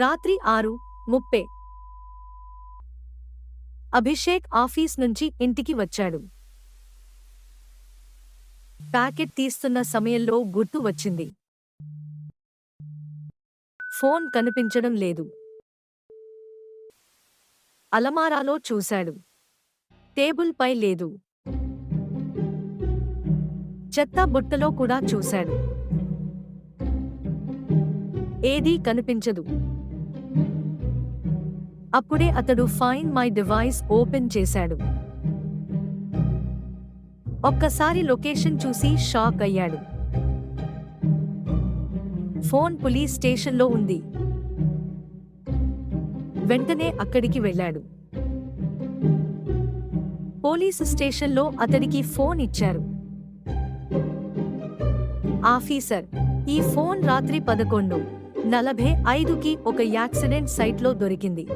రాత్రి 6:30 అభిషేక్ ఆఫీస్ నుంచి ఇంటికి వచ్చాడు. ప్యాకెట్ తీస్తున్న సమయంలో గుర్తు వచ్చింది. ఫోన్ కనిపించడం లేదు. అలమారాలో చూశాడు. టేబుల్ పై లేదు. చెత్త బుట్టలో కూడా చూశాడు. ఏదీ కనిపించదు. అప్పుడే అతడు ఫైండ్ మై డివైస్ ఓపెన్ చేశాడు. ఒక్కసారి లొకేషన్ చూసి షాక్ అయ్యాడు. ఫోన్ పోలీస్ స్టేషన్లో ఉంది. వెంటనే అక్కడికి వెళ్ళాడు. పోలీసు స్టేషన్లో అతడికి ఫోన్ ఇచ్చారు. ఆఫీసర్, ఈ ఫోన్ రాత్రి 11:45కి ఒక యాక్సిడెంట్ సైట్లో దొరికింది.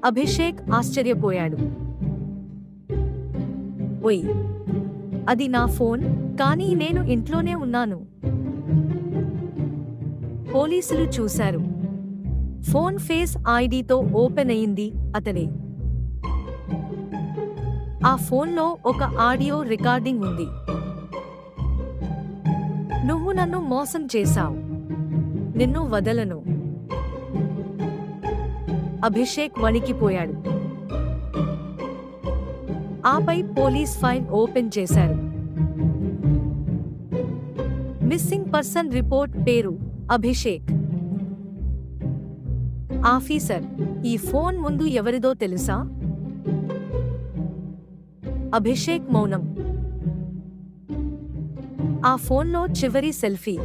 అభిషేక్ ఆశ్చర్యపోయాడు. ఓయ్, అది నా ఫోన్, కానీ నేను ఇంట్లోనే ఉన్నాను. పోలీసులు చూశారు. ఫోన్ ఫేస్ ఐడితో ఓపెన్ అయింది. అతడే. ఆ ఫోన్లో ఒక ఆడియో రికార్డింగ్ ఉంది. నువ్వు నన్ను మోసం చేశావు. నిన్ను వదలను. అభిషేక్ వణికిపోయాడు. ఆపై పోలీస్ ఫైల్ ఓపెన్ చేశారు. మిస్సింగ్ పర్సన్ రిపోర్ట్ పేరు అభిషేక్. ఆఫీసర్, ఈ ఫోన్ ముందు ఎవరిదో తెలుసా? అభిషేక్ మౌనం. ఆ ఫోన్లో చివరి సెల్ఫీ.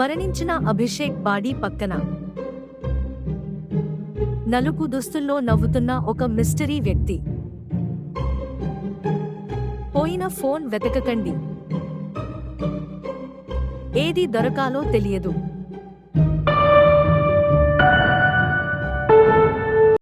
మరణించిన అభిషేక్ బాడీ పక్కన నలుపు దుస్తుల్లో నవ్వుతున్న ఒక మిస్టరీ వ్యక్తి. పోయిన ఫోన్ వెతకకండి. ఏది దొరకాలో తెలియదు.